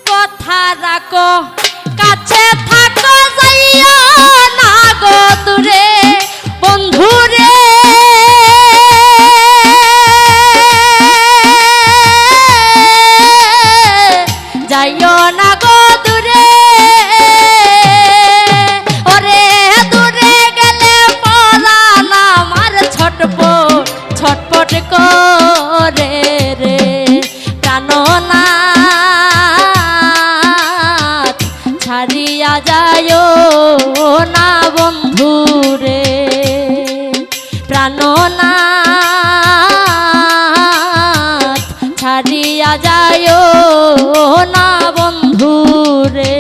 কথা রাখো কাছে থাকো যাইও না গো দূরে বন্ধুরে যাইও না গো দূরে ওরে দূরে গেলে পরাণ আমার ছটপট ছটপট করে রে প্রাণনাথ ছাড়িয়া যাইও না বন্ধুরে প্রাণনাথ ছাড়িয়া যাইও না বন্ধুরে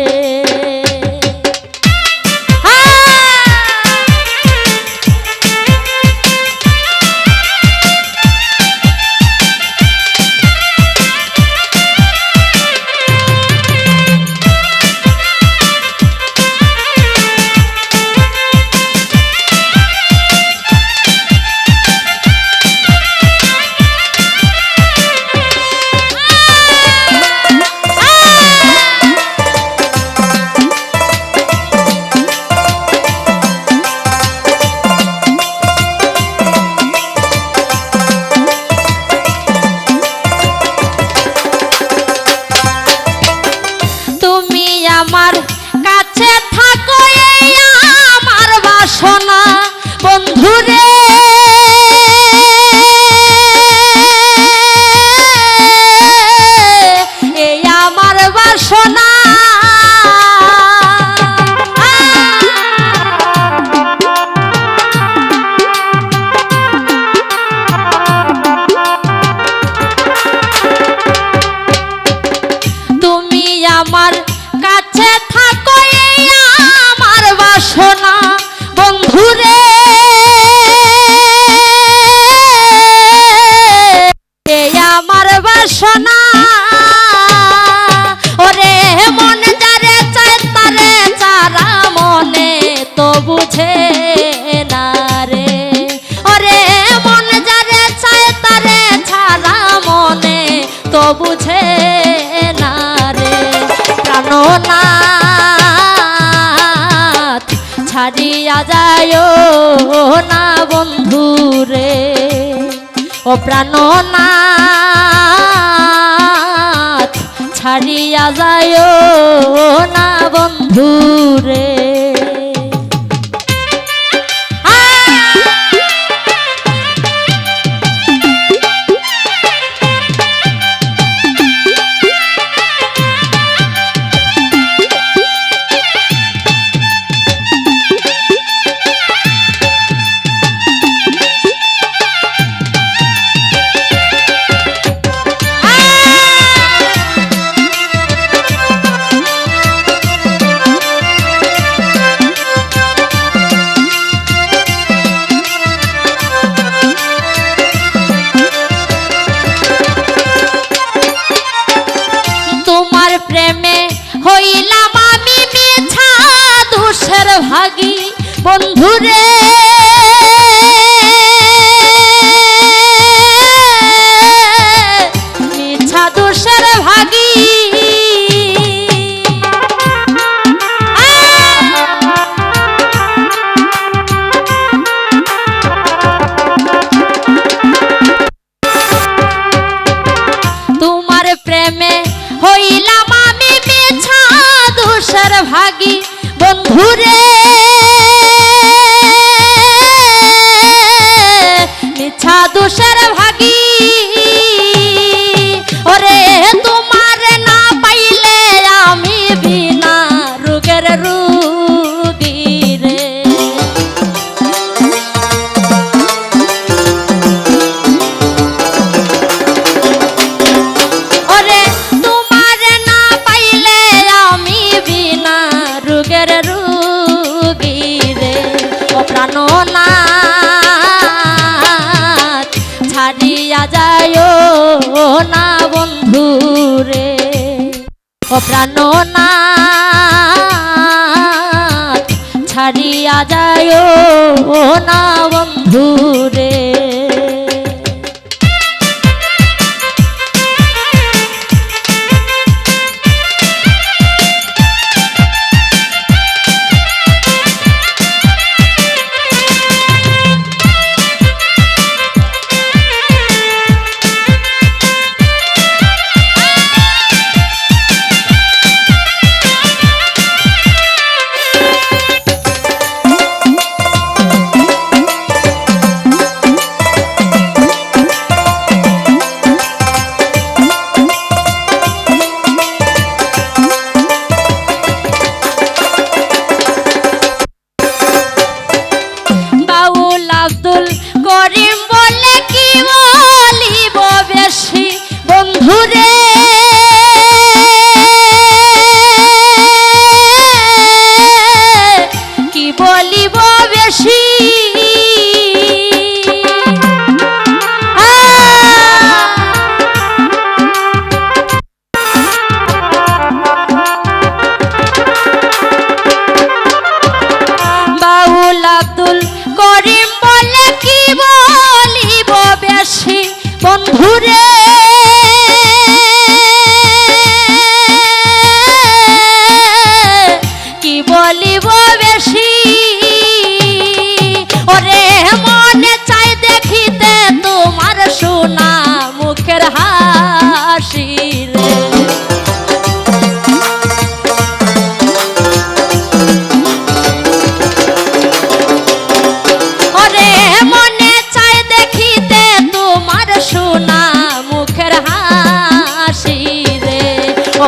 আমার কাছে থাকো এই আমার বাসনা বন্ধুরে এই আমার বাসনা তুমি আমার কাছে থাকো এই আমার বাসনা বন্ধুরে এই আমার বাসনা ওরে মন যারে চায় তারে চারা মনে তো বুঝে না রে ওরে মন যারে চায় তারে ছাড়া মনে তো বুঝে না রে প্রাণনাথ ছাড়িয়া যাইও না বন্ধুরে ও প্রাণনাথ ছাড়িয়া যাইও না বন্ধুরে প্রেমে হইলাম আমি মিছা দোষের ভাগী বন্ধুরে মিছা দোষের ভাগী তোমার প্রেমে হইলাম ভাগী বন্ধুরে মিছা দোষের ভাগী ওরে তোমার না পাইলে আমি বিনা রোগের রোগী রে ওরে তোমার না পাইলে আমি বিনা রোগের রোগী রে ও প্রাণনাথ ছাড়িয়া যাইও না বন্ধুরে ও প্রাণনাথ ছাড়িয়া যাইও না বন্ধুরে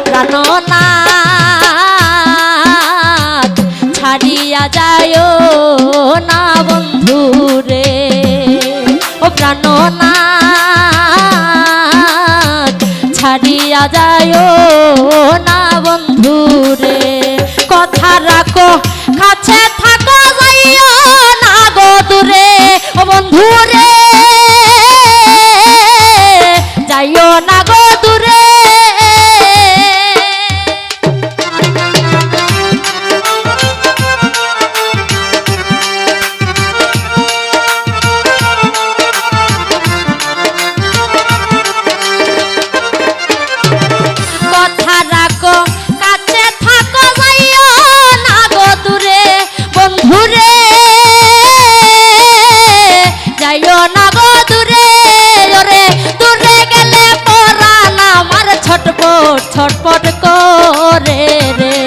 প্রাণনাথ ছাড়িয়া যায় না বন্ধু রে ও প্রাণনাথ ছাড়িয়া যায় না বন্ধু রে কথা রাখো কাছে থাকো যাইও না গো দূরে ও বন্ধু রে যাইও না গো দূরে কথা রাখো কাছে থাকো যাইও না গো দূরে বন্ধু রে যাইও না গো দূরে ওরে দূরে গেলে পরাণ আমার ছটপট ছটপট করে রে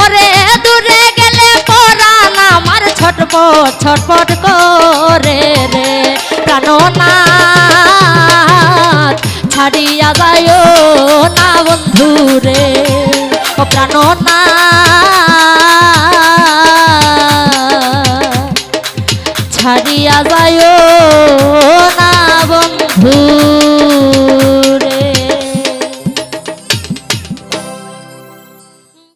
ওরে দূরে গেলে পরাণ আমার ছটপট ছটপট করে রে প্রাণনাথ ছাড়িয়া যায় না বন্ধু রে ও প্রাণনাথ ছাড়িয়া যায় না বন্ধু